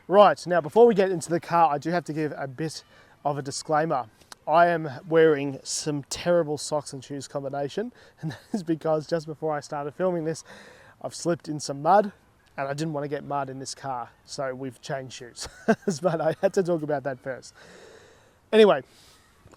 Right, now before we get into the car, I do have to give a bit of a disclaimer. I am wearing some terrible socks and shoes combination, and that is because just before I started filming this, I've slipped in some mud, and I didn't want to get mud in this car, so we've changed shoes. But I had to talk about that first. Anyway,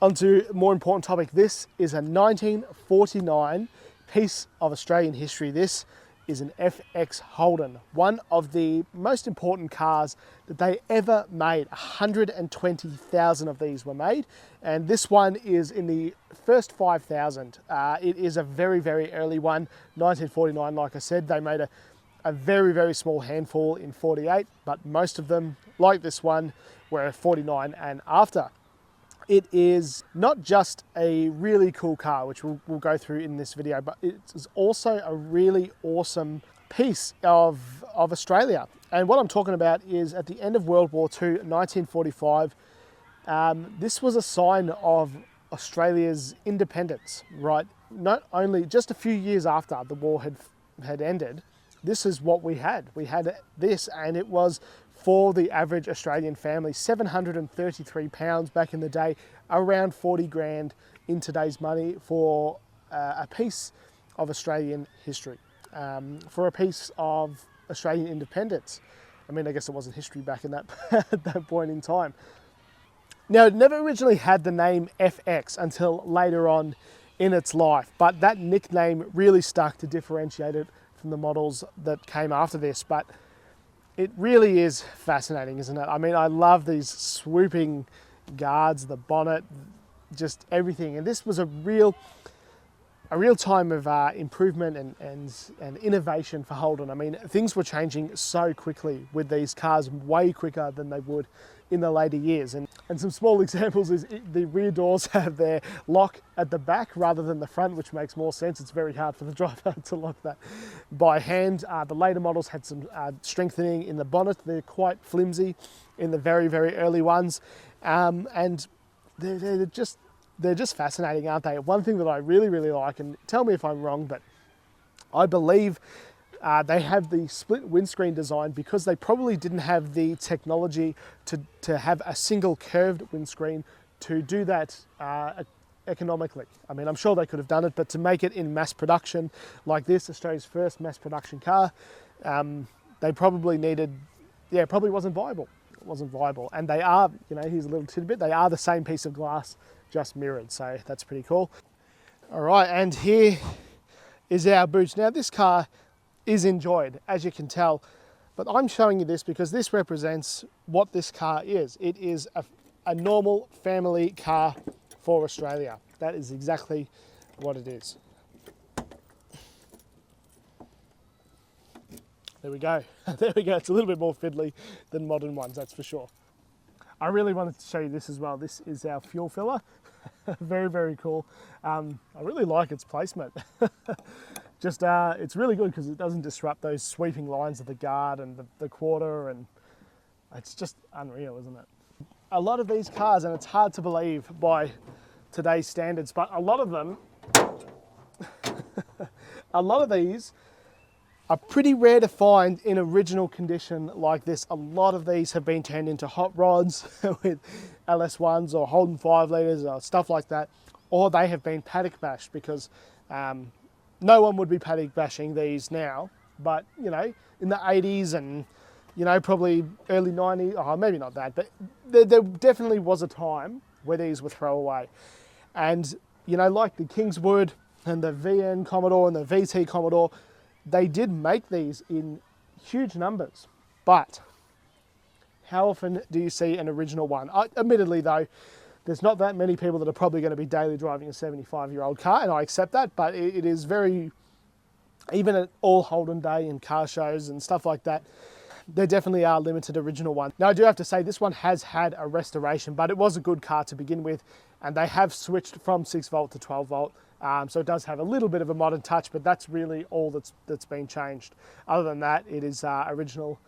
on to a more important topic. This is a 1949 piece of Australian history. This is an FX Holden, one of the most important cars that they ever made. 120,000 of these were made, and this one is in the first 5,000. It is a very, very early one, 1949, like I said. They made a very, very small handful in 48, but most of them, like this one, were 49 and after. It is not just a really cool car, which we'll go through in this video, but it is also a really awesome piece of Australia. And what I'm talking about is at the end of World War II, 1945, this was a sign of Australia's independence, right? Not only just a few years after the war had ended, this is what we had. We had this, and it was for the average Australian family, £733 back in the day, around 40 grand in today's money for a piece of Australian history, for a piece of Australian independence. I mean, I guess it wasn't history back in that, at that point in time. Now, it never originally had the name FX until later on in its life, but that nickname really stuck to differentiate it from the models that came after this. But it really is fascinating, isn't it? I mean, I love these swooping guards, the bonnet, just everything. And this was a real time of improvement and innovation for Holden. I mean, things were changing so quickly with these cars, way quicker than they would in the later years. And some small examples is the rear doors have their lock at the back rather than the front, which makes more sense. It's very hard for the driver to lock that by hand. The later models had some strengthening in the bonnet. They're quite flimsy in the very, very early ones. And they're just fascinating, aren't they? One thing that I really, really like, and tell me if I'm wrong, but I believe they have the split windscreen design because they probably didn't have the technology to have a single curved windscreen to do that economically. I mean, I'm sure they could have done it, but to make it in mass production like this, Australia's first mass production car, they probably needed, it probably wasn't viable. It wasn't viable. And they are, here's a little tidbit, they are the same piece of glass, just mirrored. So that's pretty cool. All right, and here is our boot. Now this car is enjoyed, as you can tell, but I'm showing you this because this represents what this car is. It is a normal family car for Australia. That is exactly what it is. There we go. There we go. It's a little bit more fiddly than modern ones, that's for sure. I really wanted to show you this as well. This is our fuel filler. Very, very cool. I really like its placement. Just, it's really good because it doesn't disrupt those sweeping lines of the guard and the quarter, and it's just unreal, isn't it? A lot of these cars, and it's hard to believe by today's standards, but a lot of them, a lot of these are pretty rare to find in original condition like this. A lot of these have been turned into hot rods with LS1s or Holden 5 litres or stuff like that, or they have been paddock bashed because no one would be paddock bashing these now, but in the 80s and probably early 90s, oh, maybe not that, but there definitely was a time where these were throwaway. And like the Kingswood and the VN Commodore and the VT Commodore, they did make these in huge numbers, but how often do you see an original one? Admittedly though, there's not that many people that are probably going to be daily driving a 75-year-old car, and I accept that, but it is very, even at all Holden Day and car shows and stuff like that, there definitely are limited original ones. Now I do have to say this one has had a restoration, but it was a good car to begin with, and they have switched from 6 volt to 12 volt. So it does have a little bit of a modern touch, but that's really all that's been changed. Other than that, it is original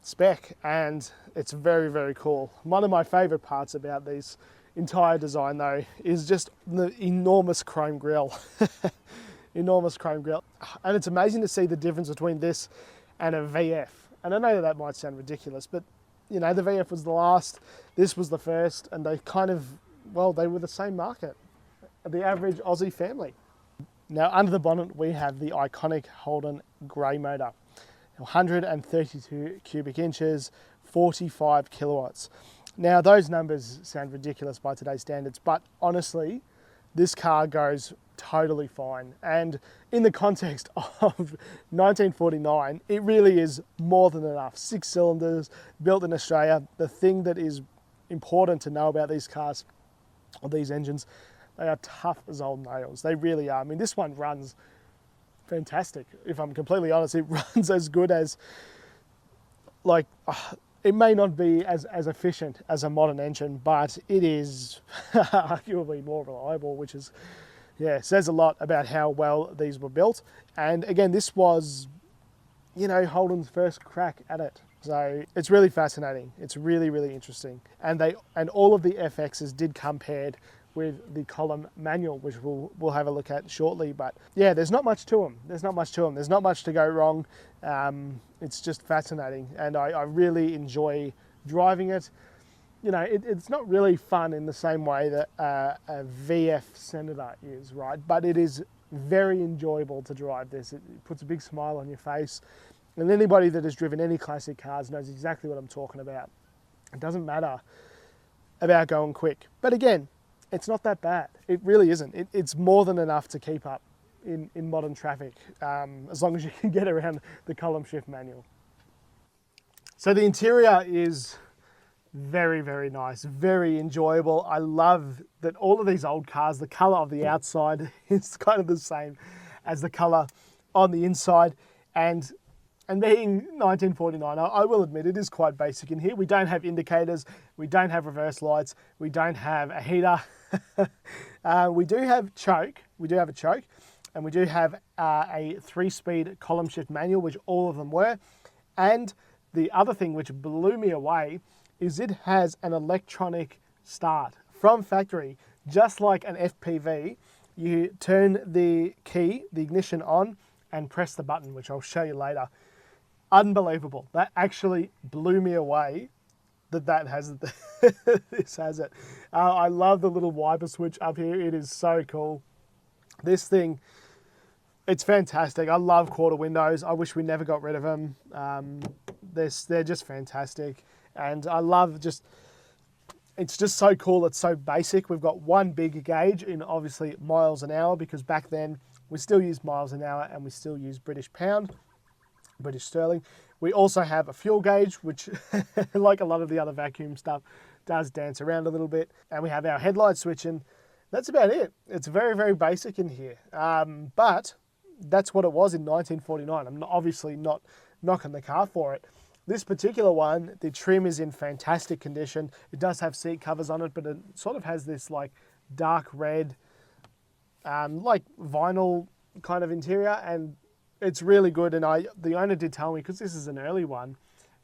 spec, and it's very, very cool. One of my favorite parts about these entire design though is just the enormous chrome grille. Enormous chrome grille. And it's amazing to see the difference between this and a VF. And I know that might sound ridiculous, but you know, the VF was the last, this was the first, and they kind of, well, they were the same market, the average Aussie family. Now, under the bonnet, we have the iconic Holden grey motor, 132 cubic inches, 45 kilowatts. Now, those numbers sound ridiculous by today's standards, but honestly, this car goes totally fine. And in the context of 1949, it really is more than enough. 6 cylinders, built in Australia. The thing that is important to know about these cars, or these engines, they are tough as old nails. They really are. I mean, this one runs fantastic. If I'm completely honest, it runs as good as, like, it may not be as efficient as a modern engine, but it is arguably more reliable, which is, yeah, says a lot about how well these were built. And again, this was, you know, Holden's first crack at it. So it's really fascinating. It's really, really interesting. And all of the FXs did come paired with the column manual, which we'll have a look at shortly. But yeah, there's not much to them. There's not much to go wrong. It's just fascinating, and I really enjoy driving it. You know, it's not really fun in the same way that a VF Senator is, right? But it is very enjoyable to drive this. It puts a big smile on your face. And anybody that has driven any classic cars knows exactly what I'm talking about. It doesn't matter about going quick. But again, it's not that bad. It really isn't. It's more than enough to keep up in modern traffic, as long as you can get around the column shift manual. So the interior is very, very nice, very enjoyable. I love that all of these old cars, the colour of the outside is kind of the same as the colour on the inside. And being 1949, I will admit it is quite basic in here. We don't have indicators, we don't have reverse lights, we don't have a heater. We do have a choke, and we do have a 3-speed column shift manual, which all of them were. And the other thing which blew me away is it has an electronic start from factory, just like an FPV. You turn the key, the ignition on, and press the button, which I'll show you later. Unbelievable. That actually blew me away that has this has it. I love the little wiper switch up here. It is so cool. This thing, it's fantastic. I love quarter windows. I wish we never got rid of them. They're just fantastic. And I love it's just so cool. It's so basic. We've got one big gauge in obviously miles an hour, because back then we still use miles an hour and we still use British pound, British sterling. We also have a fuel gauge, which like a lot of the other vacuum stuff does dance around a little bit. And we have our headlight switch, and that's about it. It's very, very basic in here. But that's what it was in 1949. I'm obviously not knocking the car for it. This particular one, the trim is in fantastic condition. It does have seat covers on it, but it sort of has this like dark red, like vinyl kind of interior, and it's really good. And the owner did tell me, because this is an early one,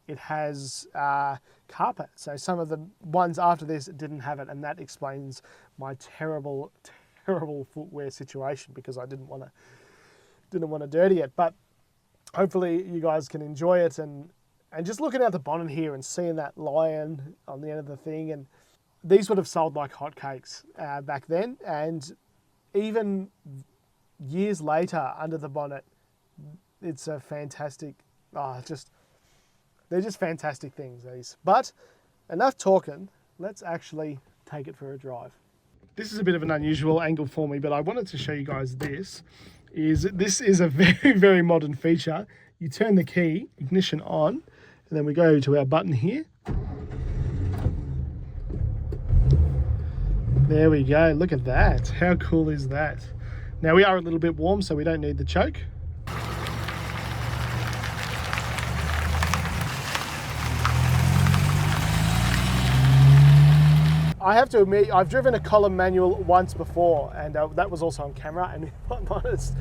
it has carpet. So some of the ones after this didn't have it, and that explains my terrible, terrible footwear situation, because I didn't want to dirty it. But hopefully you guys can enjoy it, and just looking out the bonnet here and seeing that lion on the end of the thing, and these would have sold like hotcakes back then. And even years later, under the bonnet, it's a fantastic, they're just fantastic things, these. But enough talking, let's actually take it for a drive. This is a bit of an unusual angle for me, but I wanted to show you guys this is a very, very modern feature. You turn the key, ignition on, and then we go to our button here. There we go, look at that. How cool is that? Now we are a little bit warm, so we don't need the choke. I have to admit, I've driven a column manual once before, and that was also on camera, and if I'm honest,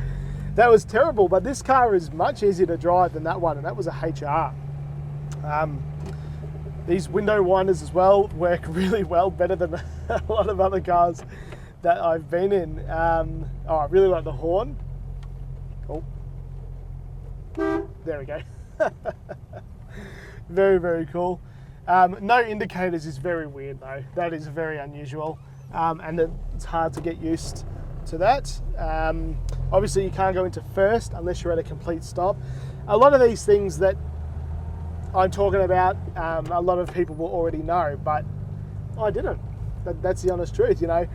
that was terrible. But this car is much easier to drive than that one, and that was a HR. These window winders as well work really well, better than a lot of other cars that I've been in. I really like the horn. Oh, there we go. Very, very cool. No indicators is very weird though. That is very unusual, and it's hard to get used to that. Obviously you can't go into first unless you're at a complete stop. A lot of these things that I'm talking about, a lot of people will already know, but I didn't. That's the honest truth, you know.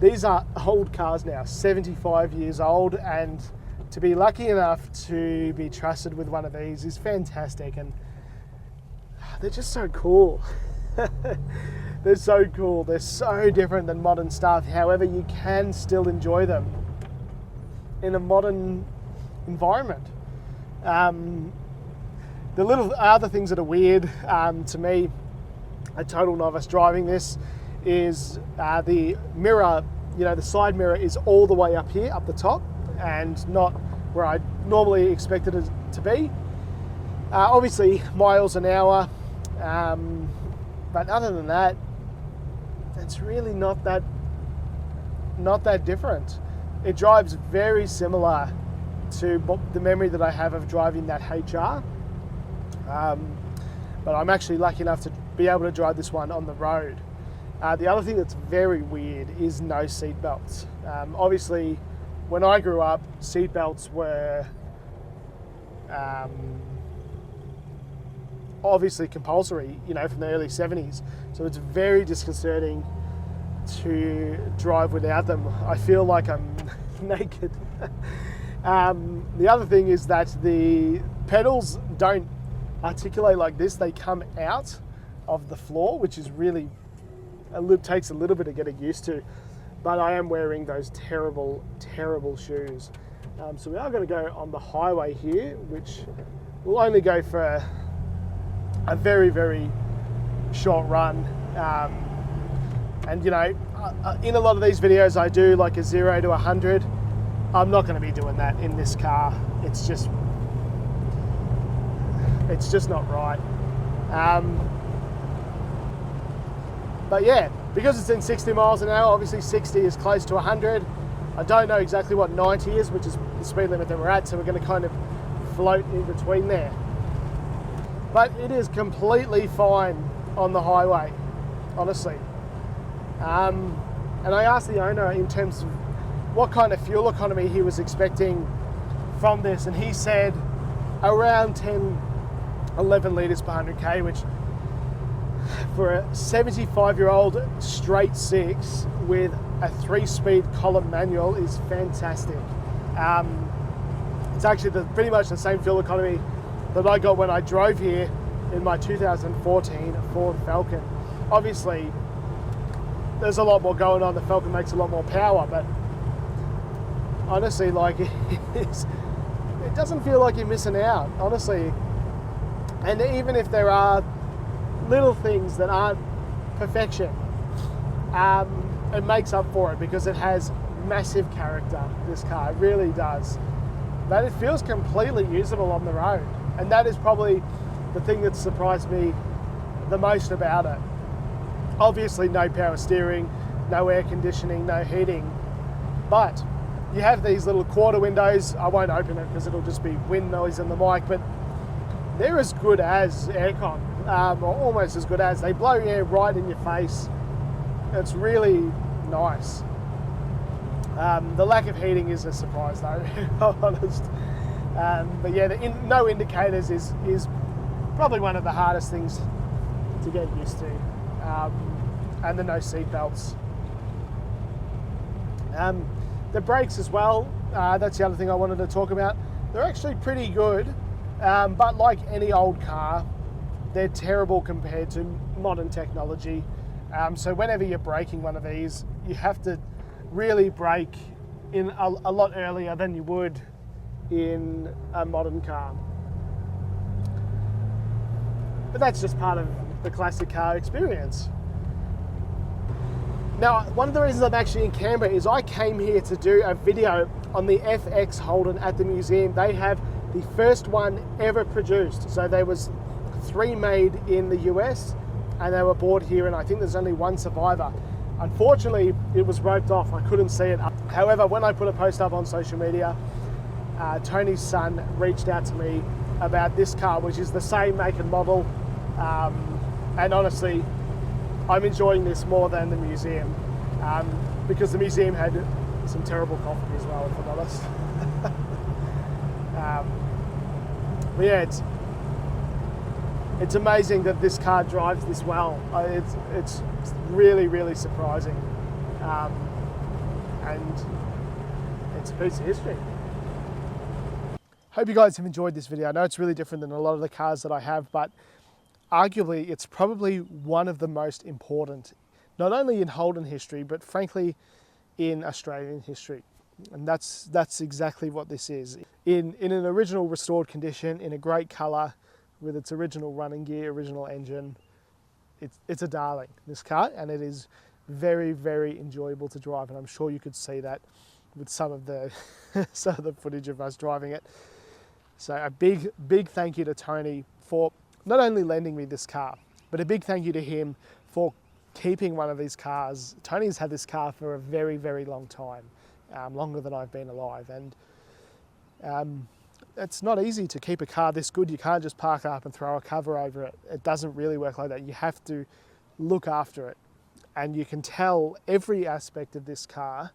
These are old cars now, 75 years old, and to be lucky enough to be trusted with one of these is fantastic, and they're just so cool. They're so cool. They're so different than modern stuff. However, you can still enjoy them in a modern environment. The little other things that are weird to me, a total novice driving this, is the mirror, you know, the side mirror is all the way up here, up the top, and not where I normally expected it to be. Obviously miles an hour, but other than that, it's really not that different. It drives very similar to the memory that I have of driving that HR, but I'm actually lucky enough to be able to drive this one on the road. The other thing that's very weird is no seat belts. Obviously, when I grew up, seat belts were obviously compulsory, you know, from the early 70s. So it's very disconcerting to drive without them. I feel like I'm naked. The other thing is that the pedals don't articulate like this. They come out of the floor, which is really, takes a little bit of getting used to. But I am wearing those terrible, terrible shoes. So we are going to go on the highway here, which will only go for a very, very short run. And you know, in a lot of these videos I do like a 0 to 100. I'm not going to be doing that in this car. It's just not right. But yeah, because it's in 60 miles an hour, obviously 60 is close to 100. I don't know exactly what 90 is, which is the speed limit that we're at, so we're going to kind of float in between there. But it is completely fine on the highway, honestly. And I asked the owner in terms of what kind of fuel economy he was expecting from this, and he said around 10, 11 litres per 100k, which for a 75-year-old straight six with a 3-speed column manual is fantastic. It's actually pretty much the same fuel economy that I got when I drove here in my 2014 Ford Falcon. Obviously, there's a lot more going on. The Falcon makes a lot more power, but honestly, like, it doesn't feel like you're missing out, honestly. And even if there are little things that aren't perfection, it makes up for it because it has massive character, this car, it really does. But it feels completely usable on the road, and that is probably the thing that surprised me the most about it. Obviously no power steering, no air conditioning, no heating, but you have these little quarter windows. I won't open it because it'll just be wind noise in the mic, but they're as good as aircon, or almost as good as. They blow air right in your face. It's really nice. The lack of heating is a surprise though, if I'm honest. But yeah, no indicators is probably one of the hardest things to get used to. And the no seat belts. The brakes as well, that's the other thing I wanted to talk about. They're actually pretty good, but like any old car, they're terrible compared to modern technology. So whenever you're braking one of these, you have to really brake in a lot earlier than you would in a modern car. But that's just part of the classic car experience. Now, one of the reasons I'm actually in Canberra is I came here to do a video on the FX Holden at the museum. They have the first one ever produced. So there was 3 made in the US and they were bought here, and I think there's only 1 survivor. Unfortunately, it was roped off. I couldn't see it. However, when I put a post up on social media, Tony's son reached out to me about this car, which is the same make and model, And honestly, I'm enjoying this more than the museum, because the museum had some terrible coffee as well, if I'm honest. But yeah, it's amazing that this car drives this well. It's really, really surprising, and it's a piece of history. Hope you guys have enjoyed this video. I know it's really different than a lot of the cars that I have, but arguably it's probably one of the most important, not only in Holden history, but frankly in Australian history. And that's exactly what this is. In an original restored condition, in a great colour, with its original running gear, original engine. It's a darling, this car, and it is very, very enjoyable to drive, and I'm sure you could see that with some of the some of the footage of us driving it. So a big thank you to Tony for not only lending me this car, but a big thank you to him for keeping one of these cars. Tony's had this car for a very, very long time, longer than I've been alive, and it's not easy to keep a car this good. You can't just park up and throw a cover over it. It doesn't really work like that. You have to look after it, and you can tell every aspect of this car,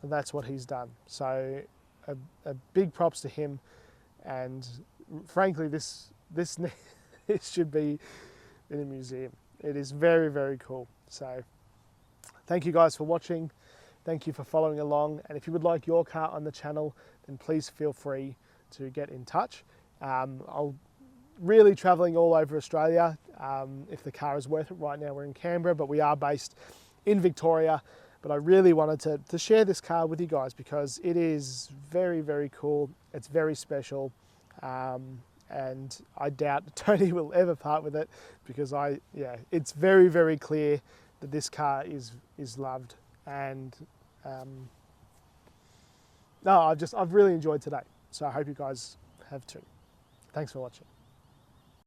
and that's what he's done. So a big props to him, and frankly this it should be in a museum. It is very, very cool. So thank you guys for watching. Thank you for following along, and if you would like your car on the channel, then please feel free to get in touch. I'll really traveling all over Australia if the car is worth it. Right now we're in Canberra, but we are based in Victoria. But I really wanted to share this car with you guys because it is very, very cool. It's very special, and I doubt Tony will ever part with it because it's very, very clear that this car is loved. And I've really enjoyed today. So I hope you guys have too. Thanks for watching.